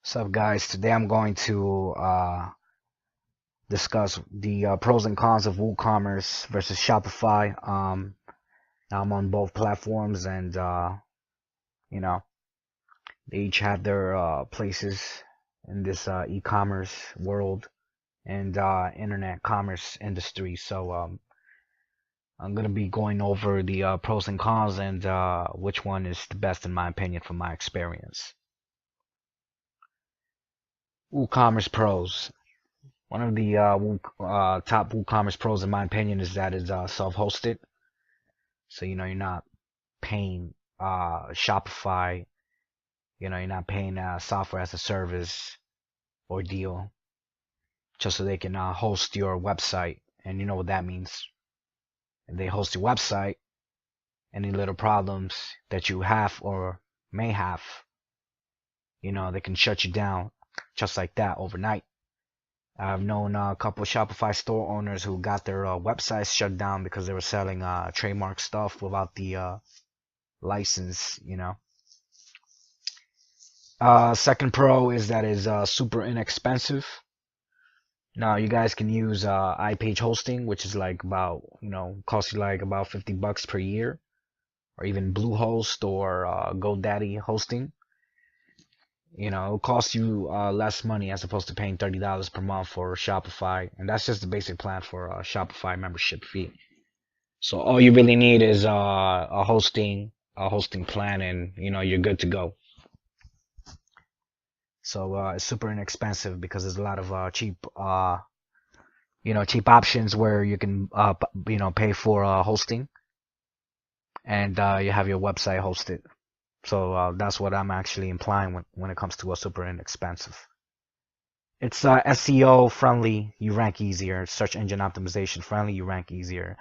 What's up, guys? Today I'm going to discuss the pros and cons of WooCommerce versus Shopify. Now I'm on both platforms, and you know they each have their places in this e-commerce world and internet commerce industry. So I'm gonna be going over the pros and cons and which one is the best in my opinion from my experience. WooCommerce pros. One of the top WooCommerce pros, in my opinion, is that it's self-hosted. So, you're not paying Shopify, you're not paying software as a service or deal just so they can host your website. And you know what that means. If they host your website, any little problems that you have or may have, they can shut you down just like that overnight. I've known a couple of Shopify store owners who got their websites shut down because they were selling trademark stuff without the license, Second pro is that is super inexpensive. Now you guys can use iPage hosting, which is like about, costs you like about $50 per year, or even Bluehost or GoDaddy hosting. It'll cost you less money as opposed to paying $30 per month for Shopify, and that's just the basic plan for a Shopify membership fee. So all you really need is a hosting plan, and you're good to go. So it's super inexpensive because there's a lot of cheap options where you can pay for hosting, and you have your website hosted. So that's what I'm actually implying when it comes to a super inexpensive. It's SEO friendly, you rank easier. Search engine optimization friendly, you rank easier.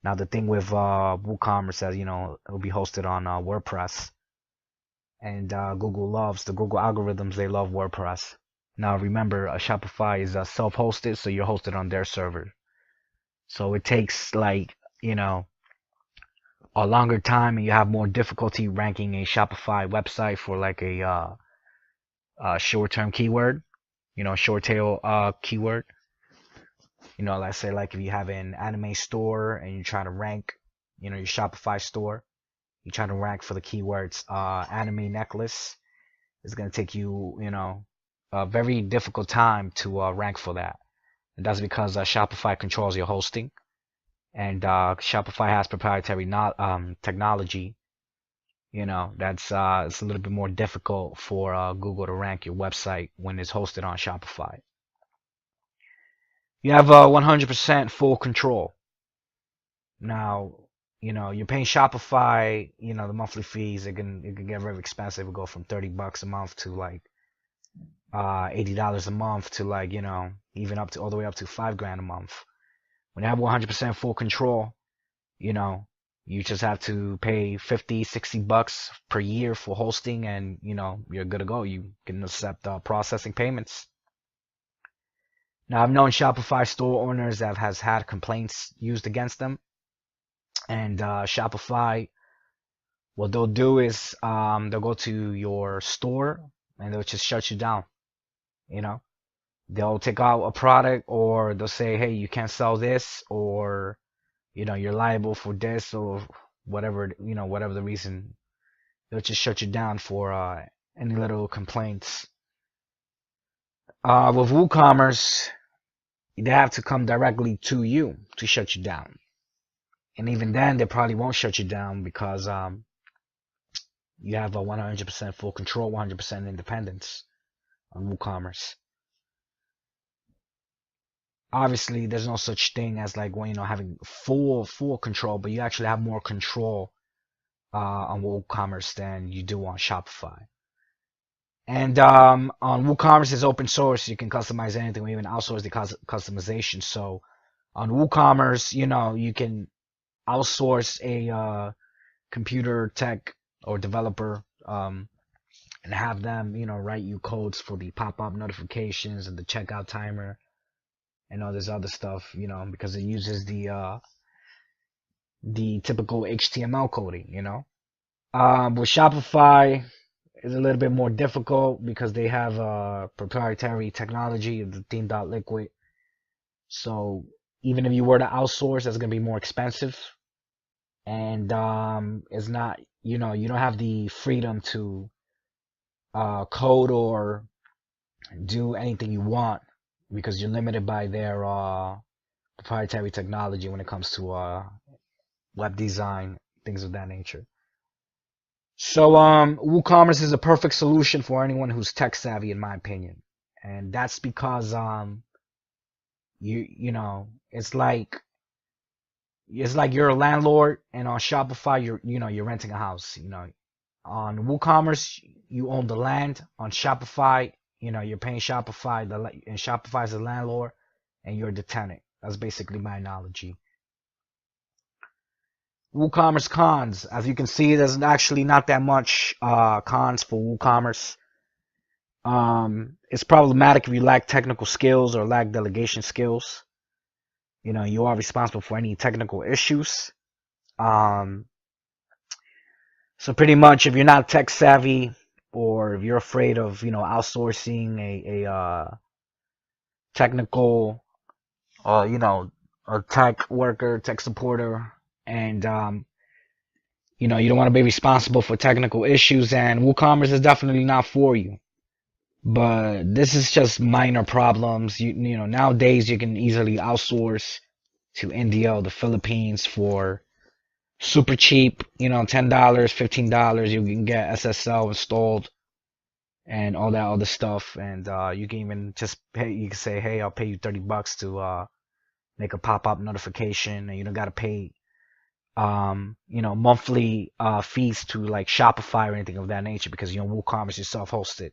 Now the thing with WooCommerce is, it'll be hosted on WordPress, and Google loves the Google algorithms. They love WordPress. Now remember, Shopify is self-hosted, so you're hosted on their server. So it takes like a longer time, and you have more difficulty ranking a Shopify website for like a short-term keyword, short tail keyword. Let's say like if you have an anime store and you're trying to rank, your Shopify store, you try to rank for the keywords anime necklace. It's gonna take you, a very difficult time to rank for that, and that's because Shopify controls your hosting. And Shopify has proprietary technology, that's it's a little bit more difficult for Google to rank your website when it's hosted on Shopify. You have 100% full control. Now, you're paying Shopify, the monthly fees, it can get very expensive. It go from $30 a month to like $80 a month to like, even up to all the way up to $5,000 a month. When you have 100% full control, you just have to pay 50, 60 bucks per year for hosting, and you're good to go. You can accept processing payments. Now I've known Shopify store owners that has had complaints used against them, and Shopify, what they'll do is they'll go to your store and they'll just shut you down. They'll take out a product, or they'll say, hey, you can't sell this, or you're liable for this, or whatever, whatever the reason. They'll just shut you down for any little complaints. With WooCommerce, they have to come directly to you to shut you down, and even then they probably won't shut you down because you have a 100% full control, 100% independence on WooCommerce. Obviously, there's no such thing as like having full control, but you actually have more control on WooCommerce than you do on Shopify. And on WooCommerce, is open source. You can customize anything, or even outsource the customization. So on WooCommerce, you can outsource a computer tech or developer, and have them write you codes for the pop-up notifications and the checkout timer and all this other stuff, because it uses the typical HTML coding, with Shopify, is a little bit more difficult because they have proprietary technology, the theme.liquid. So even if you were to outsource, that's gonna be more expensive, and it's not, you know, you don't have the freedom to code or do anything you want because you're limited by their proprietary technology when it comes to web design, things of that nature. So WooCommerce is a perfect solution for anyone who's tech savvy, in my opinion, and that's because you know, it's like you're a landlord, and on Shopify you're renting a house. You know, on WooCommerce you own the land. On Shopify, you know, you're paying Shopify, and Shopify is the landlord, and you're the tenant. That's basically my analogy. WooCommerce cons. As you can see, there's actually not that much cons for WooCommerce. It's problematic if you lack technical skills or lack delegation skills. You know, you are responsible for any technical issues. Um, so pretty much, if you're not tech savvy, or if you're afraid of, you know, outsourcing a technical, you know, a tech worker, tech supporter, and you know, you don't want to be responsible for technical issues, and WooCommerce is definitely not for you. But this is just minor problems. You know, nowadays you can easily outsource to India or the Philippines for super cheap. You know, $10, $15. You can get SSL installed and all that other stuff. And you can even just pay. You can say, hey, I'll pay you $30 to make a pop-up notification, and you don't gotta pay you know, monthly fees to like Shopify or anything of that nature, because you know WooCommerce is self-hosted.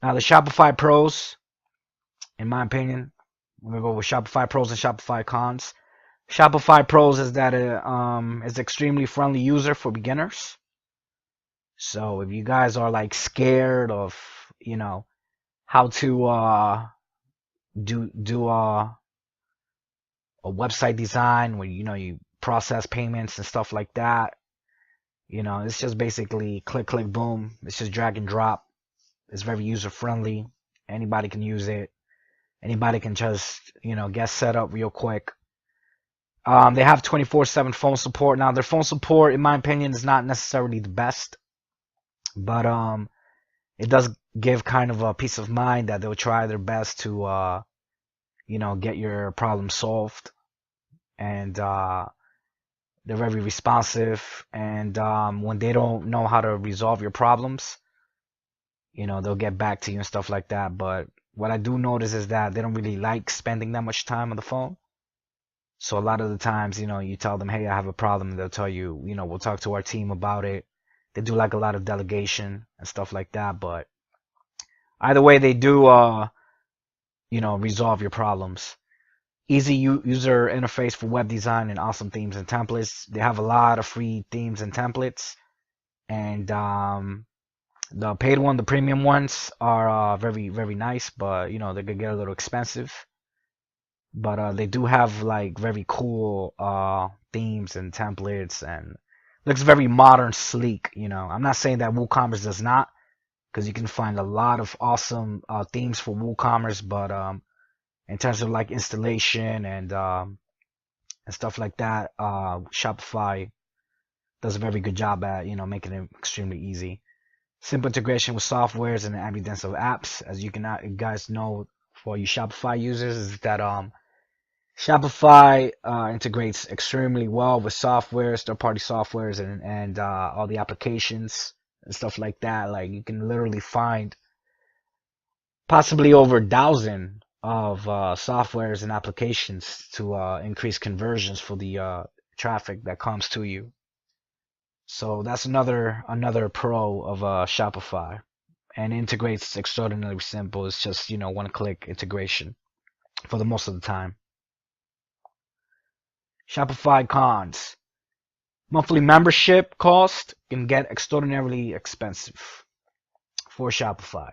Now the Shopify pros, in my opinion, we're gonna go with Shopify pros and Shopify cons. Shopify pros is that it is extremely friendly user for beginners. So if you guys are like scared of, you know, how to do a website design where, you know, you process payments and stuff like that, you know, it's just basically click, click, boom. It's just drag and drop. It's very user friendly. Anybody can use it. Anybody can just, you know, get set up real quick. They have 24/7 phone support. Now their phone support, in my opinion, is not necessarily the best, but it does give kind of a peace of mind that they'll try their best to you know, get your problem solved. And they're very responsive, and when they don't know how to resolve your problems, you know, they'll get back to you and stuff like that. But what I do notice is that they don't really like spending that much time on the phone. So a lot of the times, you know, you tell them, hey, I have a problem, and they'll tell you, you know, we'll talk to our team about it. They do like a lot of delegation and stuff like that, but either way, they do you know, resolve your problems. Easy user interface for web design and awesome themes and templates. They have a lot of free themes and templates, and the paid one, the premium ones, are very, very nice, but you know, they could get a little expensive. But they do have like very cool themes and templates, and looks very modern, sleek. You know, I'm not saying that WooCommerce does not, because you can find a lot of awesome themes for WooCommerce, but in terms of like installation and stuff like that, Shopify does a very good job at, you know, making it extremely easy. Simple integration with softwares and an abundance of apps. As you guys know, for you Shopify users, is that Shopify integrates extremely well with softwares, third-party softwares, and all the applications and stuff like that. Like, you can literally find possibly over 1,000 of softwares and applications to increase conversions for the traffic that comes to you. So that's another pro of Shopify, and integrates extraordinarily simple. It's just, you know, one-click integration for the most of the time. Shopify cons. Monthly membership cost can get extraordinarily expensive for Shopify.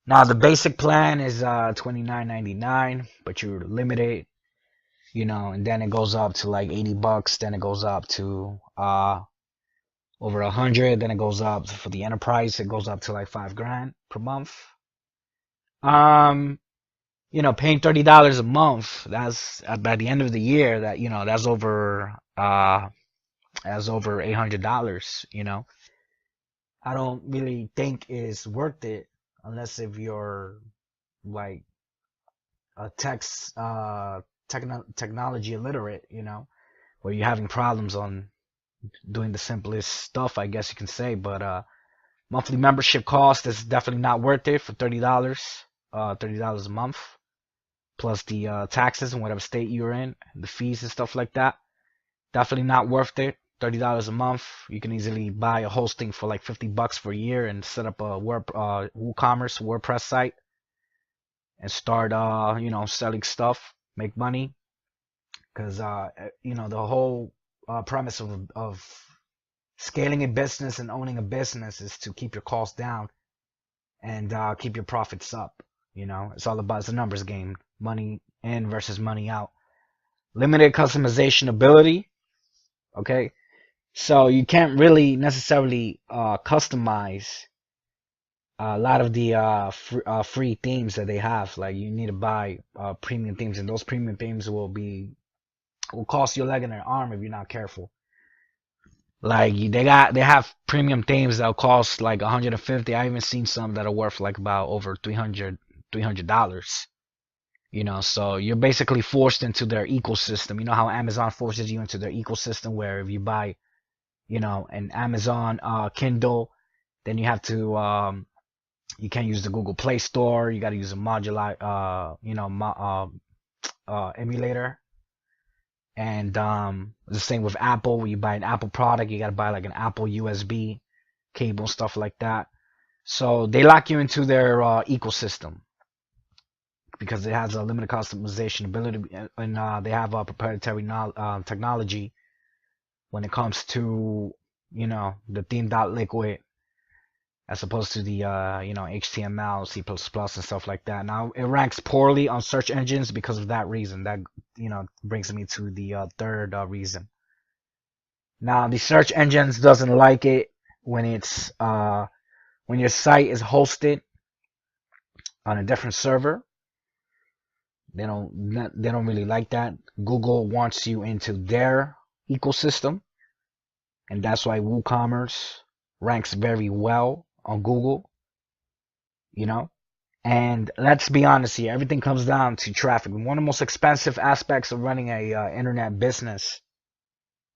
Now the basic plan is $29.99, but you're limited, you know, and then it goes up to like $80. Then it goes up to over 100, then it goes up for the enterprise, it goes up to like 5 grand per month. Um, paying $30 a month, that's by the end of the year, that that's over $800, I don't really think it's worth it unless if you're like a technology illiterate, where you're having problems on doing the simplest stuff, I guess you can say. But monthly membership cost is definitely not worth it for $30, $30 a month, plus the taxes in whatever state you're in, the fees and stuff like that. Definitely not worth it. $30 a month. You can easily buy a hosting for like $50 for a year and set up a WooCommerce WordPress site and start selling stuff, make money. Because the whole premise of scaling a business and owning a business is to keep your costs down and keep your profits up. It's all about, it's a numbers game. Money in versus money out. Limited customization ability. Okay, so you can't really necessarily customize a lot of the free themes that they have. Like, you need to buy premium themes, and those premium themes will cost you a leg and an arm if you're not careful. Like, they have premium themes that'll cost like 150. I even seen some that are worth like about over $300. So you're basically forced into their ecosystem. You know how Amazon forces you into their ecosystem, where if you buy, an Amazon Kindle, then you have to you can't use the Google Play Store. You got to use a modular emulator. And the same with Apple. When you buy an Apple product, you got to buy like an Apple USB cable, stuff like that. So they lock you into their ecosystem because it has a limited customization ability, and they have a proprietary technology when it comes to the theme.liquid, as opposed to the HTML, C++, and stuff like that. Now, it ranks poorly on search engines because of that reason. That brings me to the third reason. Now, the search engines doesn't like it when it's when your site is hosted on a different server. They don't really like that. Google wants you into their ecosystem, and that's why WooCommerce ranks very well on Google, and let's be honest here, everything comes down to traffic. One of the most expensive aspects of running a internet business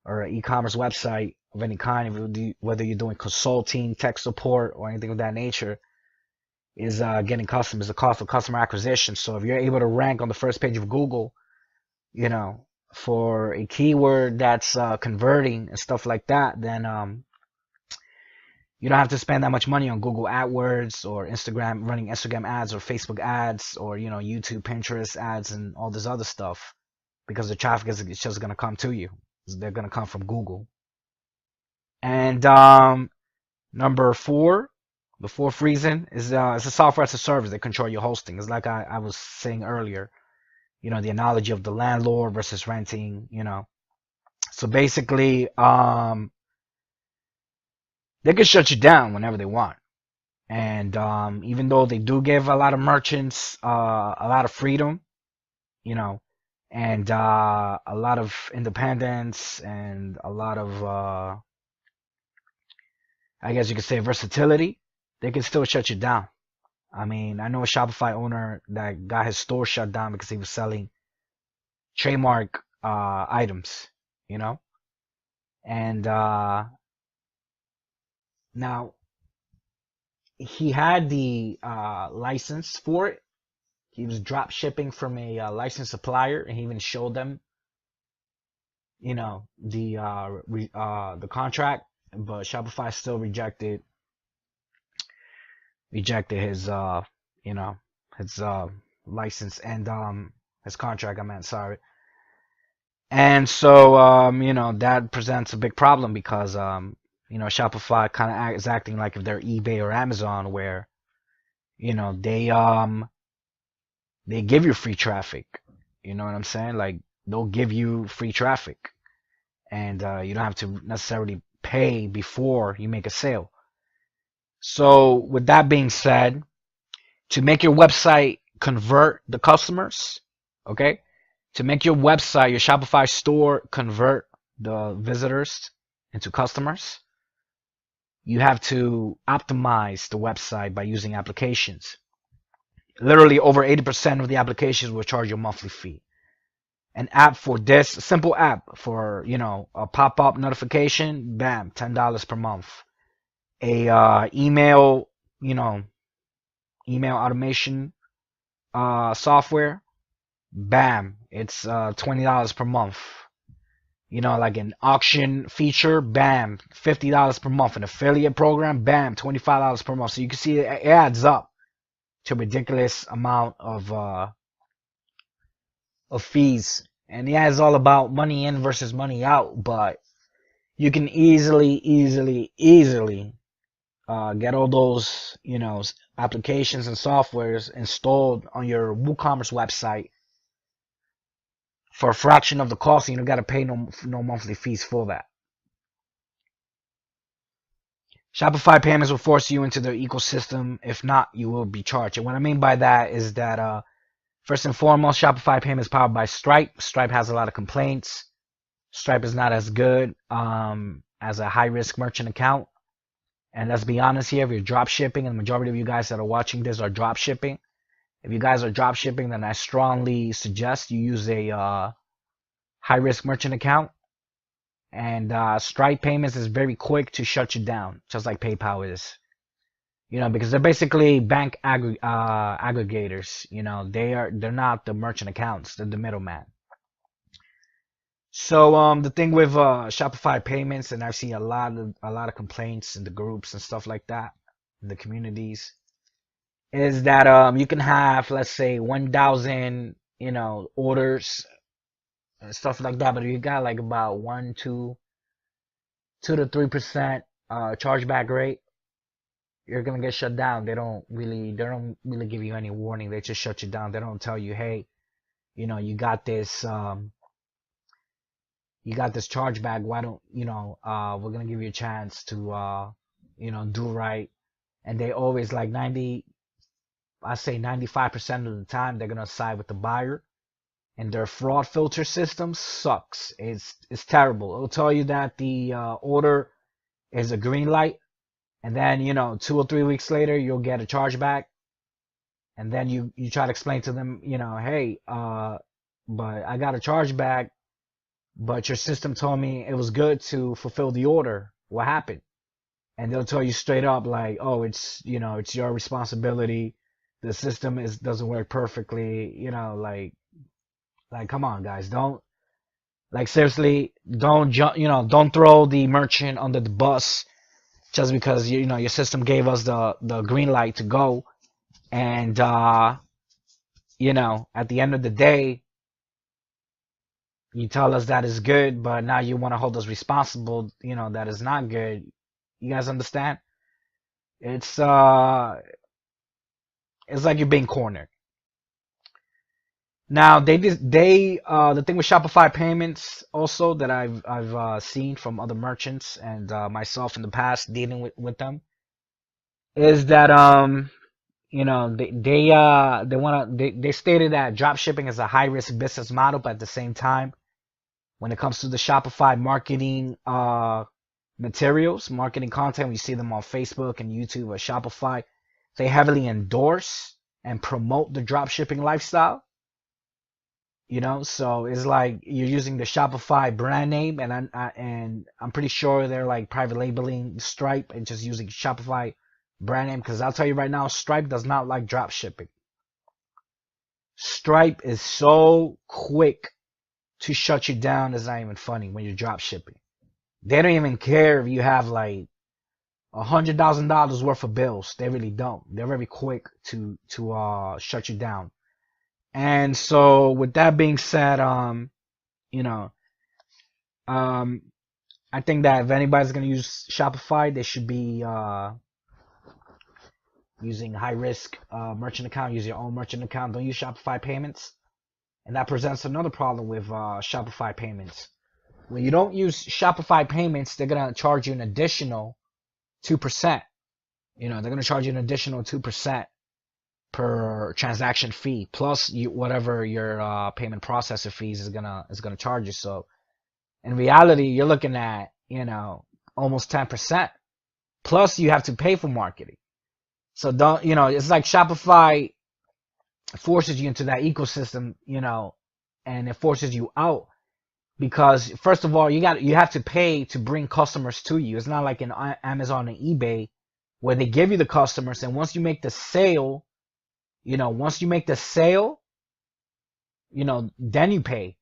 or an e-commerce website of any kind, whether you're doing consulting, tech support, or anything of that nature, is getting customers, the cost of customer acquisition. So if you're able to rank on the first page of Google, for a keyword that's converting and stuff like that, then you don't have to spend that much money on Google AdWords or Instagram, running Instagram ads or Facebook ads or, YouTube, Pinterest ads and all this other stuff, because the traffic is just going to come to you. They're going to come from Google. And number 4, the fourth reason is it's a software as a service. They control your hosting. It's like I was saying earlier, the analogy of the landlord versus renting, So basically, they can shut you down whenever they want. And even though they do give a lot of merchants a lot of freedom, and a lot of independence and a lot of, I guess you could say, versatility, they can still shut you down. I mean, I know a Shopify owner that got his store shut down because he was selling trademark items, and now he had the license for it. He was drop shipping from a licensed supplier, and he even showed them, the contract, but Shopify still rejected his his license and his contract. I meant, sorry. And so that presents a big problem because Shopify kind of is acting like if they're eBay or Amazon, where they give you free traffic. You know what I'm saying? Like, they'll give you free traffic, and you don't have to necessarily pay before you make a sale. So with that being said, to make your website convert the customers, okay? To make your website, your Shopify store convert the visitors into customers, you have to optimize the website by using applications. Literally over 80% of the applications will charge you a monthly fee. An app for this, a simple app for, a pop-up notification, bam, $10 per month. A email, email automation software, bam, it's $20 per month. Like an auction feature, bam, $50 per month. An affiliate program, bam, $25 per month. So you can see it adds up to a ridiculous amount of fees. And yeah, it's all about money in versus money out, but you can easily get all those, applications and softwares installed on your WooCommerce website for a fraction of the cost, and you don't got to pay no monthly fees for that. Shopify payments will force you into their ecosystem. If not, you will be charged. And what I mean by that is that first and foremost, Shopify payments powered by Stripe. Stripe has a lot of complaints. Stripe is not as good as a high-risk merchant account. And let's be honest here, if you're drop shipping, and the majority of you guys that are watching this are drop shipping, if you guys are drop shipping, then I strongly suggest you use a high-risk merchant account. And Stripe payments is very quick to shut you down, just like PayPal is. Because they're basically bank aggregators. They're not the merchant accounts, they're the middleman. So the thing with Shopify payments, and I've seen a lot of complaints in the groups and stuff like that, in the communities, is that you can have, let's say, 1,000 orders and stuff like that, but you got like about 2 to 3% chargeback rate, you're gonna get shut down. They don't really give you any warning. They just shut you down. They don't tell you, hey, you got this chargeback. Why don't we're gonna give you a chance to do right. And they always, like, 95% of the time, they're gonna side with the buyer. And their fraud filter system sucks. It's terrible. It'll tell you that the order is a green light, and then 2 or 3 weeks later you'll get a chargeback, and then you try to explain to them, hey, but I got a chargeback, but your system told me it was good to fulfill the order. What happened? And they'll tell you straight up, like, oh, it's your responsibility. The system doesn't work perfectly. Like, come on, guys, seriously, don't throw the merchant under the bus just because your system gave us the green light to go, and at the end of the day, you tell us that is good, but now you want to hold us responsible, that is not good. You guys understand? It's like you're being cornered. Now the thing with Shopify payments also that I've seen from other merchants and myself in the past dealing with them is that they stated that drop shipping is a high risk business model, but at the same time, when it comes to the Shopify marketing materials, marketing content, we see them on Facebook and YouTube or Shopify, they heavily endorse and promote the drop shipping lifestyle. So it's like you're using the Shopify brand name, and I'm pretty sure they're like private labeling Stripe and just using Shopify brand name, because I'll tell you right now, Stripe does not like drop shipping. Stripe is so quick to shut you down, it's not even funny when you're drop shipping. They don't even care if you have like $100,000 worth of bills. They really don't. They're very quick to shut you down. And so with that being said, I think that if anybody's going to use Shopify, they should be using high risk merchant account. Use your own merchant account. Don't use Shopify payments. And that presents another problem with Shopify payments. when you don't use Shopify payments, they're gonna charge you an additional 2%. You know, they're gonna charge you an additional 2% per transaction fee, plus whatever your payment processor fees is gonna charge you. So in reality, you're looking at, you know, almost 10%. Plus you have to pay for marketing. So don't, you know, it's like Shopify forces you into that ecosystem, you know, and it forces you out because first of all, you have to pay to bring customers to you. It's not like in Amazon and eBay where they give you the customers, and once you make the sale, you know, then you pay.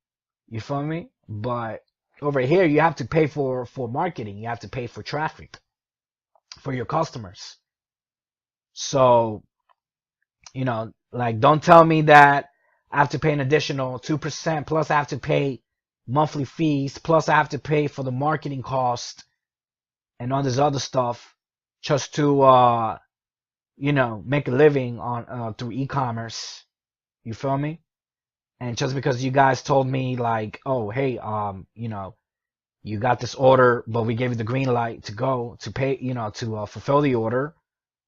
You feel me? But over here, you have to pay for marketing. You have to pay for traffic for your customers. So, you know, like, don't tell me that I have to pay an additional 2%, plus I have to pay monthly fees, plus I have to pay for the marketing cost and all this other stuff just to, you know, make a living on through e-commerce. You feel me? And just because you guys told me like, oh, hey, you know, you got this order, but we gave you the green light to go to pay, you know, to fulfill the order.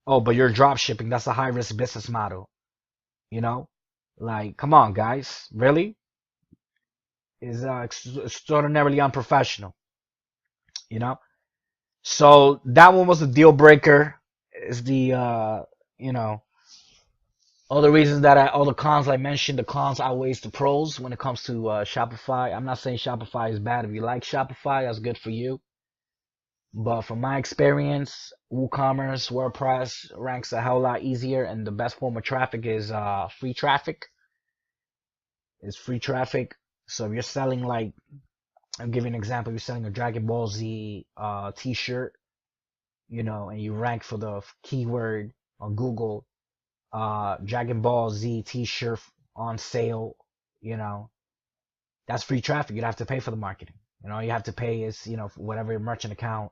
Oh, but you're drop shipping. That's a high risk business model. You know, like, come on, guys, really? Is extraordinarily unprofessional. You know, so that one was a deal breaker. Is the you know, all the cons I mentioned, the cons outweighs the pros when it comes to Shopify. I'm not saying Shopify is bad. If you like Shopify, that's good for you. But from my experience, WooCommerce, WordPress ranks a hell lot easier, and the best form of traffic is free traffic. It's free traffic. So if you're selling, like, I'll give you an example. You're selling a Dragon Ball Z t-shirt, you know, and you rank for the keyword on Google, Dragon Ball Z t-shirt on sale, you know, that's free traffic. You'd have to pay for the marketing. You know, all you have to pay is, you know, whatever your merchant account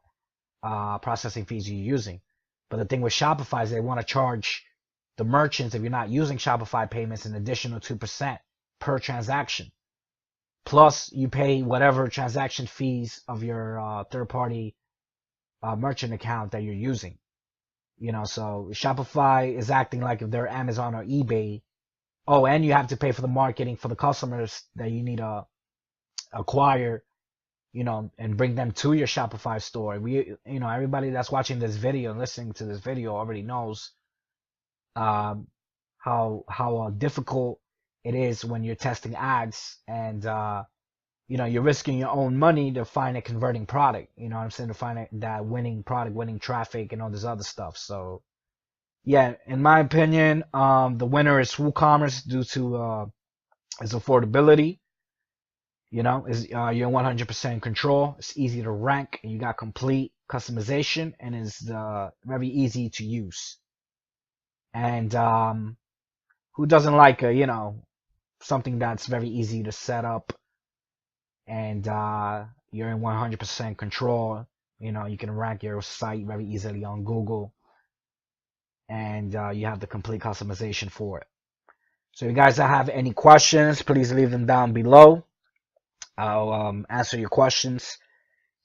processing fees you're using. But the thing with Shopify is they want to charge the merchants, if you're not using Shopify payments, an additional 2% per transaction. Plus you pay whatever transaction fees of your third-party merchant account that you're using. You know, so Shopify is acting like if they're Amazon or eBay. Oh, and you have to pay for the marketing for the customers that you need to acquire, you know, and bring them to your Shopify store. You know, everybody that's watching this video and listening to this video already knows how difficult it is when you're testing ads, and you know, you're risking your own money to find a converting product. You know what I'm saying? To find that winning product, winning traffic, and all this other stuff. So yeah, in my opinion, the winner is WooCommerce due to its affordability. You know, is you're 100% control. It's easy to rank, and you got complete customization, and is very easy to use. And who doesn't like you know, something that's very easy to set up, and you're in 100% control. You know, you can rank your site very easily on Google, and you have the complete customization for it. So if you guys have any questions, please leave them down below. I'll answer your questions.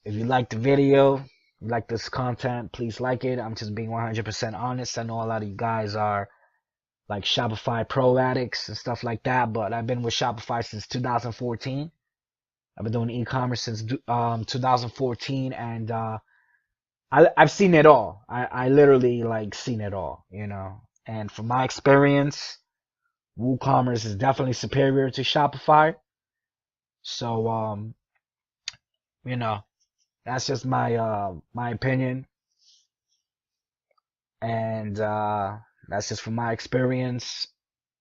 If you like the video, you like this content, please like it. I'm just being 100% honest. I know a lot of you guys are like Shopify Pro addicts and stuff like that, but I've been with Shopify since 2014. I've been doing e-commerce since 2014, and I've seen it all. I literally like seen it all, you know. And from my experience, WooCommerce is definitely superior to Shopify. So you know, that's just my opinion, and that's just from my experience.